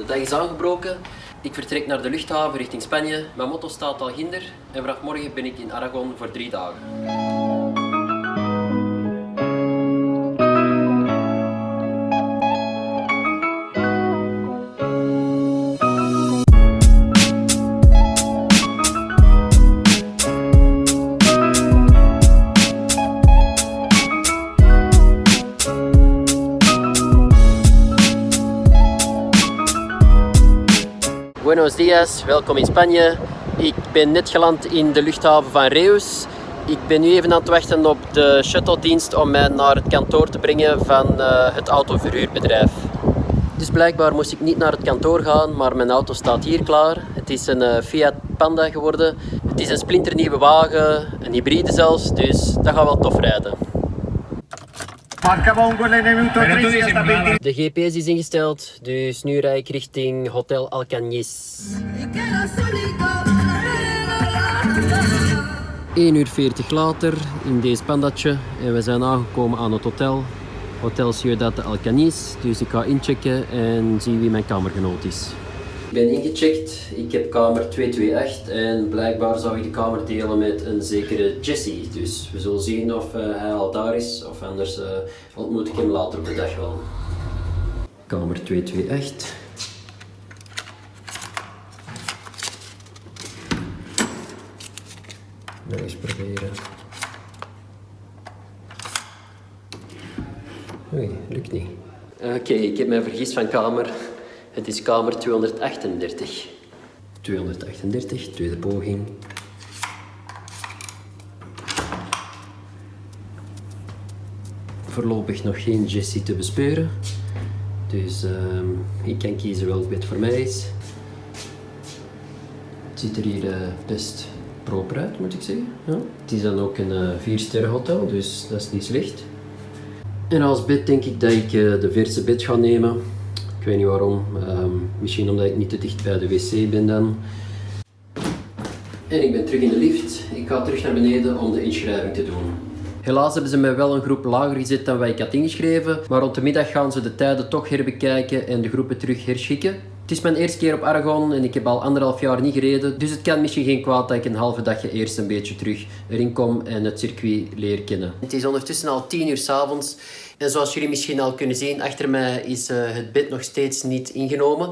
dag is aangebroken. Ik vertrek naar de luchthaven richting Spanje. Mijn motto staat al ginder en vanaf morgen ben ik in Aragon voor 3 dagen. Buenos dias, welkom in Spanje. Ik ben net geland in de luchthaven van Reus. Ik ben nu even aan het wachten op de shuttledienst om mij naar het kantoor te brengen van het autoverhuurbedrijf. Dus blijkbaar moest ik niet naar het kantoor gaan, maar mijn auto staat hier klaar. Het is een Fiat Panda geworden. Het is een splinternieuwe wagen, een hybride zelfs, dus dat gaat wel tof rijden. De GPS is ingesteld, dus nu rijd ik richting Hotel Alcañiz. 1 uur 40 later in deze pandatje en we zijn aangekomen aan het hotel. Hotel Ciudad de Alcañiz, dus ik ga inchecken en zien wie mijn kamergenoot is. Ik ben ingecheckt, ik heb kamer 228 en blijkbaar zou ik de kamer delen met een zekere Jesse. Dus we zullen zien of hij al daar is of anders ontmoet ik hem later op de dag wel. Kamer 228. Nog eens proberen. Oei, lukt niet. Oké, ik heb mij vergist van kamer. Het is kamer 238. 238, tweede poging. Voorlopig nog geen Jessie te bespeuren. Dus ik kan kiezen welk bed voor mij is. Het ziet er hier best proper uit, moet ik zeggen. Ja. Het is dan ook een 4-sterren hotel, dus dat is niet slecht. En als bed denk ik dat ik de verse bed ga nemen. Ik weet niet waarom, misschien omdat ik niet te dicht bij de wc ben dan. En ik ben terug in de lift. Ik ga terug naar beneden om de inschrijving te doen. Helaas hebben ze mij wel een groep lager gezet dan wat ik had ingeschreven, maar rond de middag gaan ze de tijden toch herbekijken en de groepen terug herschikken. Het is mijn eerste keer op Aragon en ik heb al 1,5 jaar niet gereden, dus het kan misschien geen kwaad dat ik een halve dagje eerst een beetje terug erin kom en het circuit leer kennen. Het is ondertussen al 10 uur 's avonds en zoals jullie misschien al kunnen zien, achter mij is het bed nog steeds niet ingenomen.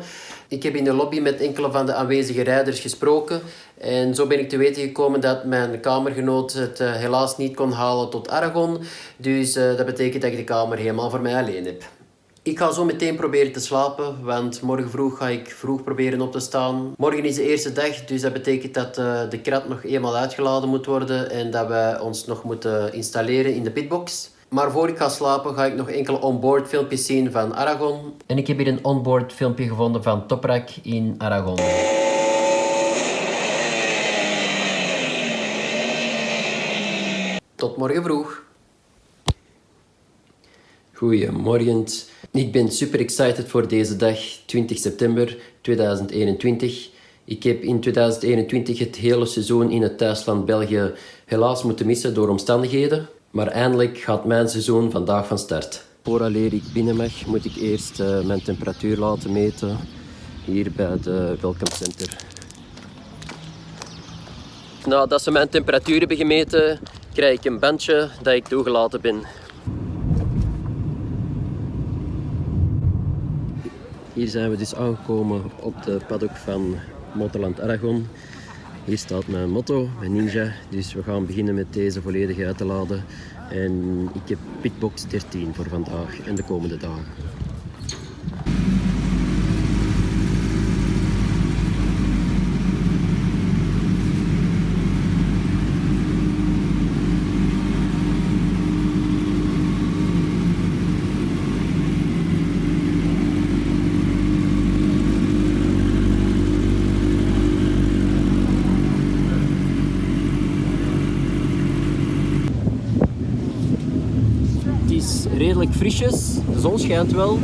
Ik heb in de lobby met enkele van de aanwezige rijders gesproken en zo ben ik te weten gekomen dat mijn kamergenoot het helaas niet kon halen tot Aragon, dus dat betekent dat ik de kamer helemaal voor mij alleen heb. Ik ga zo meteen proberen te slapen, want morgen vroeg ga ik vroeg proberen op te staan. Morgen is de eerste dag, dus dat betekent dat de krat nog eenmaal uitgeladen moet worden en dat we ons nog moeten installeren in de pitbox. Maar voor ik ga slapen ga ik nog enkele onboard filmpjes zien van Aragon. En ik heb hier een onboard filmpje gevonden van Toprak in Aragon. Tot morgen vroeg. Goedemorgen. Ik ben super excited voor deze dag, 20 september 2021. Ik heb in 2021 het hele seizoen in het thuisland België helaas moeten missen door omstandigheden. Maar eindelijk gaat mijn seizoen vandaag van start. Vooraleer ik binnen mag, moet ik eerst mijn temperatuur laten meten. Hier bij het Welcome Center. Nadat ze mijn temperatuur hebben gemeten, krijg ik een bandje dat ik toegelaten ben. Hier zijn we dus aangekomen op de paddock van Motorland Aragon. Hier staat mijn motto, mijn Ninja. Dus we gaan beginnen met deze volledig uit te laden. En ik heb pitbox 13 voor vandaag en de komende dagen. Redelijk frisjes, de zon schijnt wel.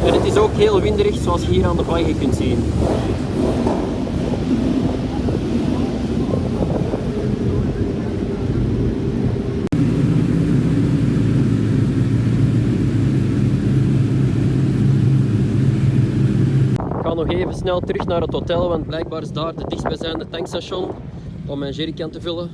En het is ook heel winderig zoals je hier aan de vlaggen kunt zien. nog even snel terug naar het hotel, want blijkbaar is daar de dichtstbijzijnde tankstation om mijn jerrycan te vullen.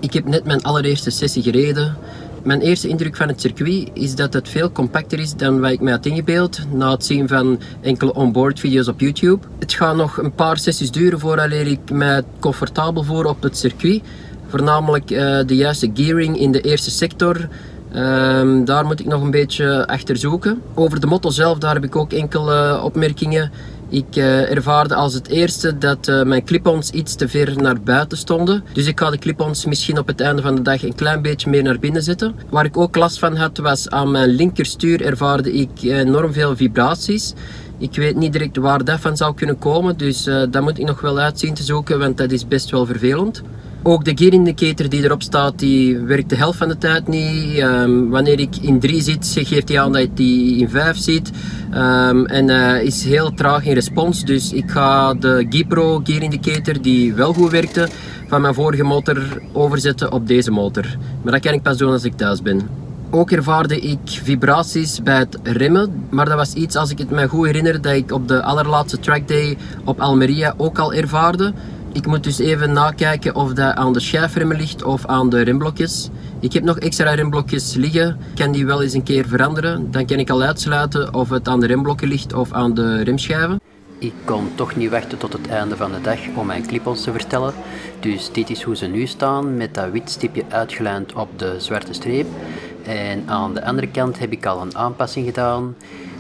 Ik heb net mijn allereerste sessie gereden. Mijn eerste indruk van het circuit is dat het veel compacter is dan wat ik mij had ingebeeld na het zien van enkele onboard video's op YouTube. Het gaat nog een paar sessies duren voordat ik mij comfortabel voel op het circuit. Voornamelijk de juiste gearing in de eerste sector. Daar moet ik nog een beetje achter zoeken. Over de motto zelf, daar heb ik ook enkele opmerkingen. Ik ervaarde als het eerste dat mijn clip-ons iets te ver naar buiten stonden. Dus ik ga de clip-ons misschien op het einde van de dag een klein beetje meer naar binnen zetten. Waar ik ook last van had, was aan mijn linkerstuur ervaarde ik enorm veel vibraties. Ik weet niet direct waar dat van zou kunnen komen, dus dat moet ik nog wel uitzien te zoeken, want dat is best wel vervelend. Ook de gear indicator die erop staat, die werkt de helft van de tijd niet. Wanneer ik in 3 zit, geeft hij aan dat hij in 5 zit. En is heel traag in respons. Dus ik ga de GoPro gear indicator, die wel goed werkte, van mijn vorige motor overzetten op deze motor. Maar dat kan ik pas doen als ik thuis ben. Ook ervaarde ik vibraties bij het remmen, maar dat was iets, als ik het me goed herinner, dat ik op de allerlaatste trackday op Almeria ook al ervaarde. Ik moet dus even nakijken of dat aan de schijfremmen ligt of aan de remblokjes. Ik heb nog extra remblokjes liggen. Ik kan die wel eens een keer veranderen. Dan kan ik al uitsluiten of het aan de remblokken ligt of aan de remschijven. Ik kon toch niet wachten tot het einde van de dag om mijn clip-ons te vertellen. Dus dit is hoe ze nu staan, met dat wit stipje uitgelijnd op de zwarte streep. En aan de andere kant heb ik al een aanpassing gedaan.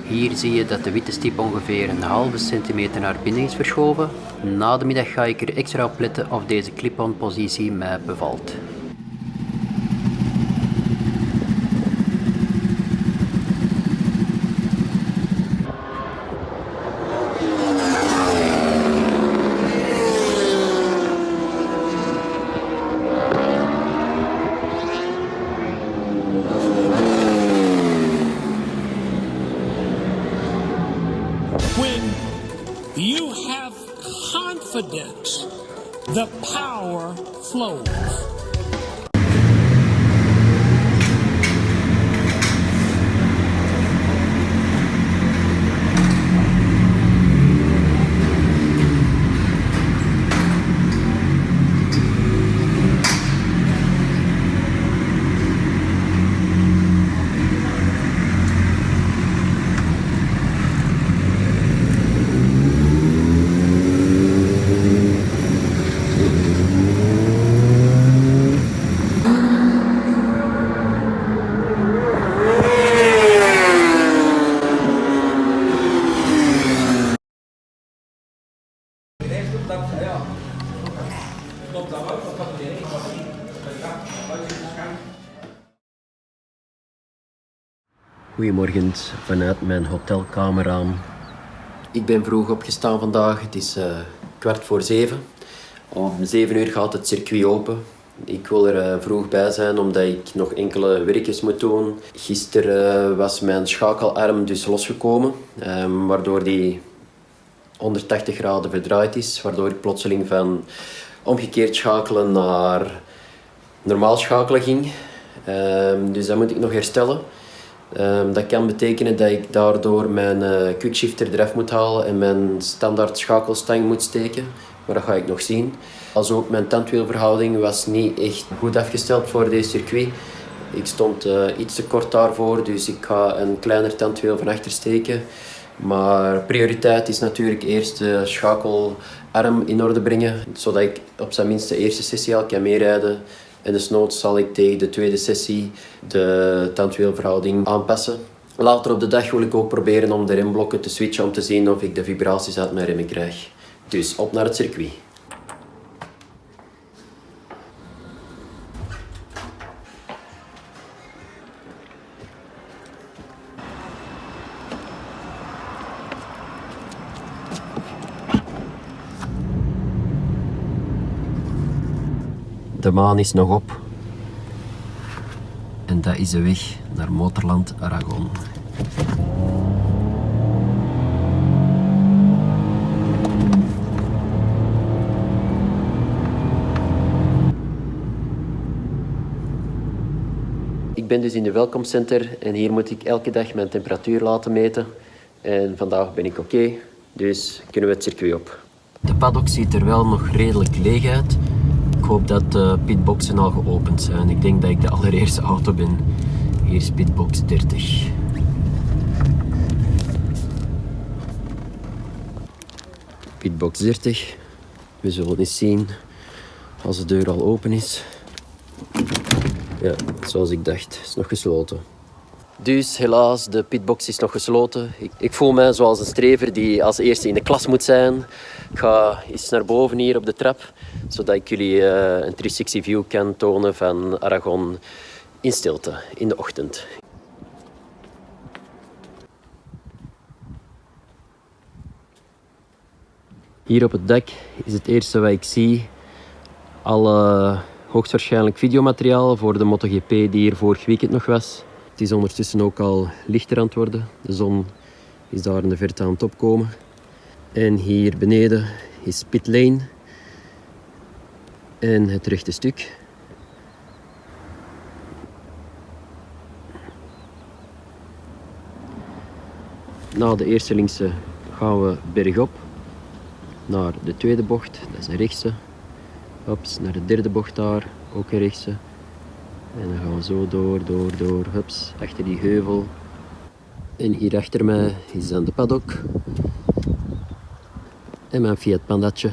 Hier zie je dat de witte stip ongeveer een halve centimeter naar binnen is verschoven. Na de middag ga ik er extra op letten of deze clip-on positie mij bevalt. When you have confidence, the power flows. Goedemorgen vanuit mijn hotelkamerraam. Ik ben vroeg opgestaan vandaag. Het is 6:15. Om 7 uur gaat het circuit open. Ik wil er vroeg bij zijn omdat ik nog enkele werkjes moet doen. Gisteren was mijn schakelarm dus losgekomen, waardoor die 180 graden verdraaid is, waardoor ik plotseling van omgekeerd schakelen naar normaal schakelen ging. Dus dat moet ik nog herstellen. Dat kan betekenen dat ik daardoor mijn quickshifter eraf moet halen en mijn standaard schakelstang moet steken. Maar dat ga ik nog zien. Als ook mijn tandwielverhouding was niet echt goed afgesteld voor deze circuit. Ik stond iets te kort daarvoor, dus ik ga een kleiner tandwiel van achter steken. Maar prioriteit is natuurlijk eerst de schakelarm in orde brengen, zodat ik op zijn minst de eerste sessie al kan meerijden. En desnoods zal ik tegen de tweede sessie de tandwielverhouding aanpassen. Later op de dag wil ik ook proberen om de remblokken te switchen om te zien of ik de vibraties uit mijn remmen krijg. Dus op naar het circuit. De maan is nog op. En dat is de weg naar Motorland Aragon. Ik ben dus in de welkomstcenter en hier moet ik elke dag mijn temperatuur laten meten. En vandaag ben ik oké, dus kunnen we het circuit op. De paddock ziet er wel nog redelijk leeg uit. Ik hoop dat de pitboxen al geopend zijn. Ik denk dat ik de allereerste auto ben. Hier is pitbox 30. Pitbox 30. We zullen eens zien als de deur al open is. Ja, zoals ik dacht, is nog gesloten. Dus helaas, de pitbox is nog gesloten. Ik voel mij zoals een strever die als eerste in de klas moet zijn. Ik ga eens naar boven hier op de trap, zodat ik jullie een 360 view kan tonen van Aragon in stilte, in de ochtend. Hier op het dak is het eerste wat ik zie. Alle hoogstwaarschijnlijk videomateriaal voor de MotoGP die hier vorig weekend nog was. Het is ondertussen ook al lichter aan het worden. De zon is daar in de verte aan het opkomen. En hier beneden is pit lane. En het rechte stuk. Na de eerste linkse gaan we bergop. Naar de tweede bocht, dat is een rechtse. Hups, naar de derde bocht daar, ook een rechtse. En dan gaan we zo door, hups, achter die heuvel. En hier achter mij is dan de paddock. En mijn Fiat Pandatje.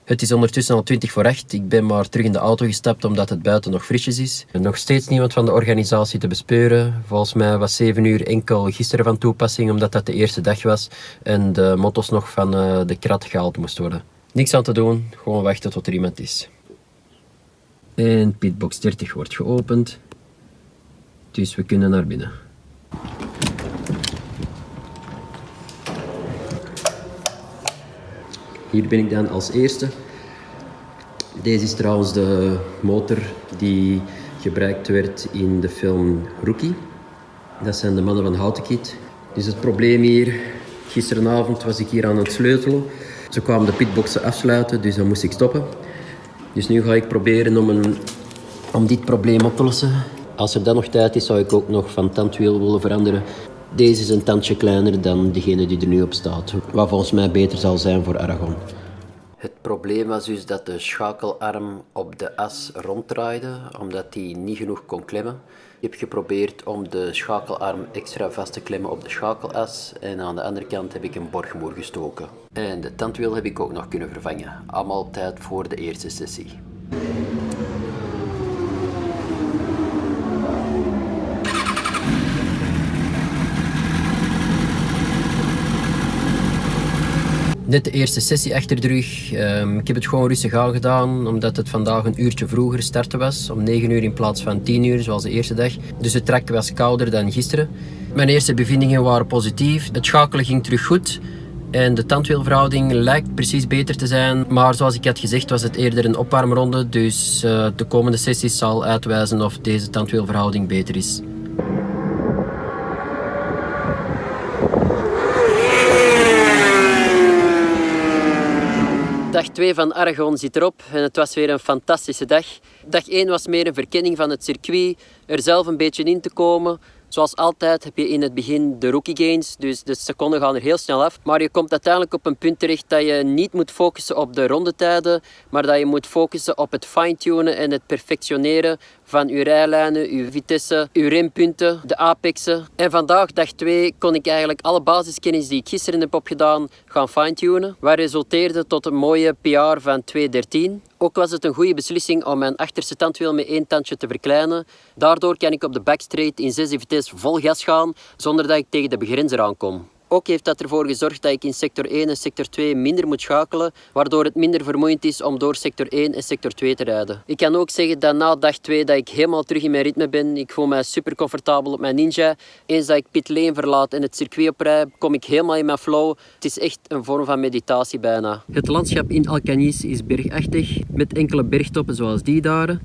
Het is ondertussen al 7:20. Ik ben maar terug in de auto gestapt omdat het buiten nog frisjes is. Nog steeds niemand van de organisatie te bespeuren. Volgens mij was 7 uur enkel gisteren van toepassing omdat dat de eerste dag was. En de motto's nog van de krat gehaald moesten worden. Niks aan te doen, gewoon wachten tot er iemand is. En pitbox 30 wordt geopend. Dus we kunnen naar binnen. Hier ben ik dan als eerste. Deze is trouwens de motor die gebruikt werd in de film Rookie. Dat zijn de mannen van Houten Kit. Dus het probleem hier, gisteravond was ik hier aan het sleutelen. Ze kwamen de pitboxen afsluiten, dus dan moest ik stoppen. Dus nu ga ik proberen om dit probleem op te lossen. Als er dan nog tijd is, zou ik ook nog van tandwiel willen veranderen. Deze is een tandje kleiner dan degene die er nu op staat. Wat volgens mij beter zal zijn voor Aragon. Het probleem was dus dat de schakelarm op de as ronddraaide, omdat die niet genoeg kon klemmen. Ik heb geprobeerd om de schakelarm extra vast te klemmen op de schakelas en aan de andere kant heb ik een borgmoer gestoken. En de tandwiel heb ik ook nog kunnen vervangen. Allemaal op tijd voor de eerste sessie. Net de eerste sessie achter de rug. Ik heb het gewoon rustig aangedaan, omdat het vandaag een uurtje vroeger starten was. Om 9 uur in plaats van 10 uur, zoals de eerste dag. Dus de track was kouder dan gisteren. Mijn eerste bevindingen waren positief. Het schakelen ging terug goed. En de tandwielverhouding lijkt precies beter te zijn. Maar zoals ik had gezegd, was het eerder een opwarmronde. Dus de komende sessies zal uitwijzen of deze tandwielverhouding beter is. Dag 2 van Aragon zit erop en het was weer een fantastische dag. Dag 1 was meer een verkenning van het circuit, er zelf een beetje in te komen. Zoals altijd heb je in het begin de rookie gains, dus de seconden gaan er heel snel af. Maar je komt uiteindelijk op een punt terecht dat je niet moet focussen op de rondetijden, maar dat je moet focussen op het fine-tunen en het perfectioneren van je rijlijnen, je vitesse, je rempunten, de apexen. En vandaag, dag 2, kon ik eigenlijk alle basiskennis die ik gisteren heb opgedaan gaan fine-tunen. Wat resulteerde tot een mooie PR van 2:13. Ook was het een goede beslissing om mijn achterste tandwiel met 1 tandje te verkleinen. Daardoor kan ik op de backstraight in 6 vitesse vol gas gaan, zonder dat ik tegen de begrenzer aankom. Ook heeft dat ervoor gezorgd dat ik in sector 1 en sector 2 minder moet schakelen, waardoor het minder vermoeiend is om door sector 1 en sector 2 te rijden. Ik kan ook zeggen dat na dag 2 dat ik helemaal terug in mijn ritme ben. Ik voel mij super comfortabel op mijn Ninja. Eens dat ik pit lane verlaat en het circuit oprij, kom ik helemaal in mijn flow. Het is echt een vorm van meditatie bijna. Het landschap in Alcañiz is bergachtig, met enkele bergtoppen zoals die daar.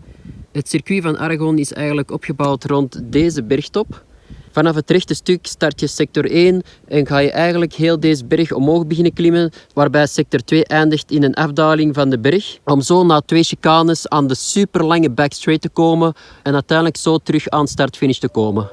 Het circuit van Aragon is eigenlijk opgebouwd rond deze bergtop. Vanaf het rechte stuk start je sector 1 en ga je eigenlijk heel deze berg omhoog beginnen klimmen, waarbij sector 2 eindigt in een afdaling van de berg, om zo na 2 chicanes aan de super lange backstraight te komen en uiteindelijk zo terug aan start-finish te komen.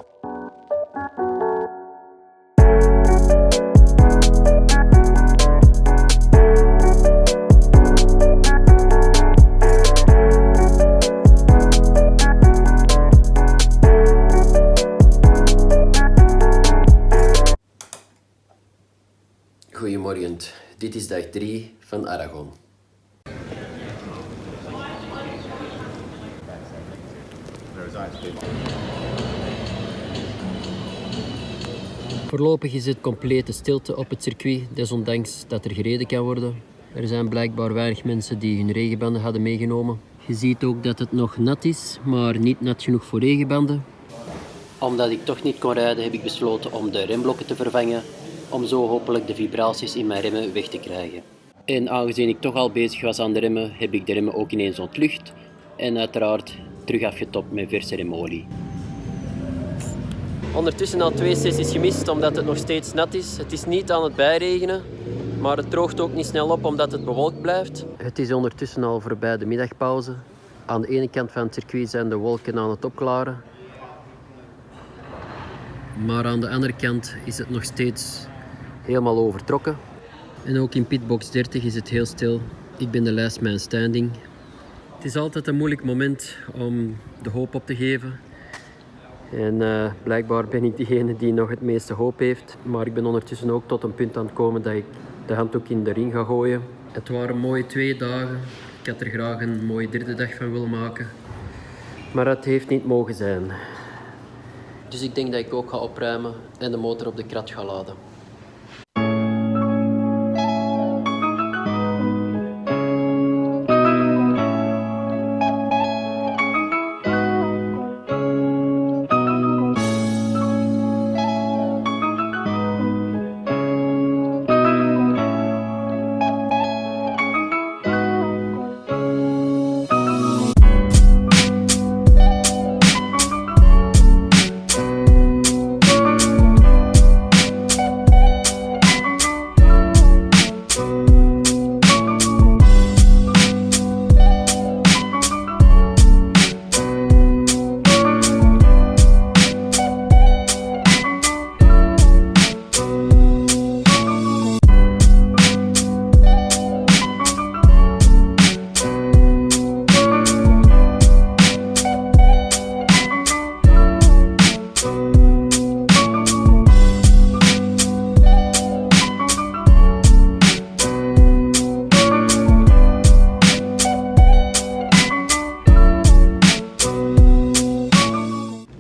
weekend. Dit is dag 3 van Aragon. Voorlopig is het complete stilte op het circuit, desondanks dat er gereden kan worden. Er zijn blijkbaar weinig mensen die hun regenbanden hadden meegenomen. Je ziet ook dat het nog nat is, maar niet nat genoeg voor regenbanden. Omdat ik toch niet kon rijden, heb ik besloten om de remblokken te vervangen, om zo hopelijk de vibraties in mijn remmen weg te krijgen. En aangezien ik toch al bezig was aan de remmen, heb ik de remmen ook ineens ontlucht en uiteraard terug afgetopt met verse remolie. Ondertussen al 2 sessies gemist omdat het nog steeds nat is. Het is niet aan het bijregenen, maar het droogt ook niet snel op omdat het bewolkt blijft. Het is ondertussen al voorbij de middagpauze. Aan de ene kant van het circuit zijn de wolken aan het opklaren. Maar aan de andere kant is het nog steeds helemaal overtrokken. En ook in pitbox 30 is het heel stil. Ik ben de last man standing. Het is altijd een moeilijk moment om de hoop op te geven. En blijkbaar ben ik degene die nog het meeste hoop heeft. Maar ik ben ondertussen ook tot een punt aan het komen dat ik de handdoek in de ring ga gooien. Het waren mooie 2 dagen. Ik had er graag een mooie 3e dag van willen maken. Maar het heeft niet mogen zijn. Dus ik denk dat ik ook ga opruimen en de motor op de krat ga laden.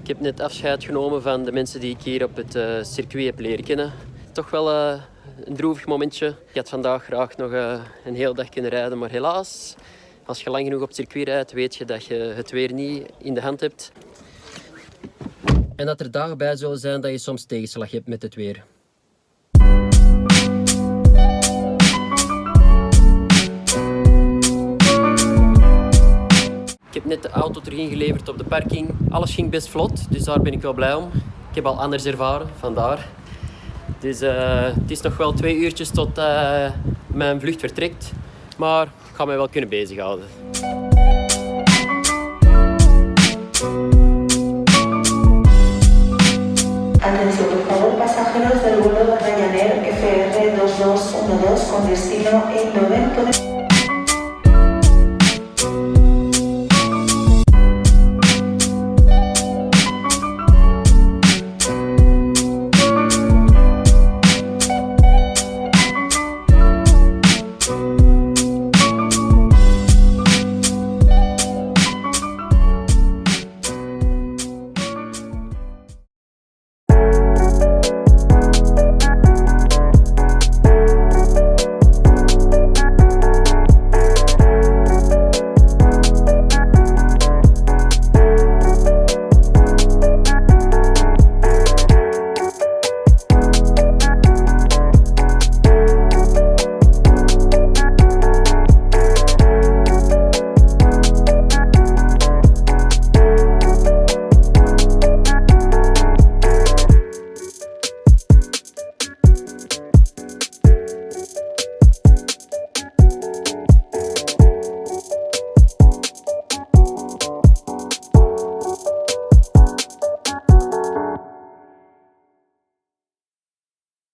Ik heb net afscheid genomen van de mensen die ik hier op het circuit heb leren kennen. Toch wel een droevig momentje. Ik had vandaag graag nog een hele dag kunnen rijden, maar helaas, als je lang genoeg op het circuit rijdt, weet je dat je het weer niet in de hand hebt. En dat er dagen bij zullen zijn dat je soms tegenslag hebt met het weer. Ik heb net de auto terug ingeleverd op de parking. Alles ging best vlot, dus daar ben ik wel blij om. Ik heb al anders ervaren, vandaar. Dus het is nog wel 2 uurtjes tot mijn vlucht vertrekt. Maar ik ga mij wel kunnen bezighouden. Atención, por favor, pasajeros del vuelo de Ryanair FR 2212 con destino Eindhoven.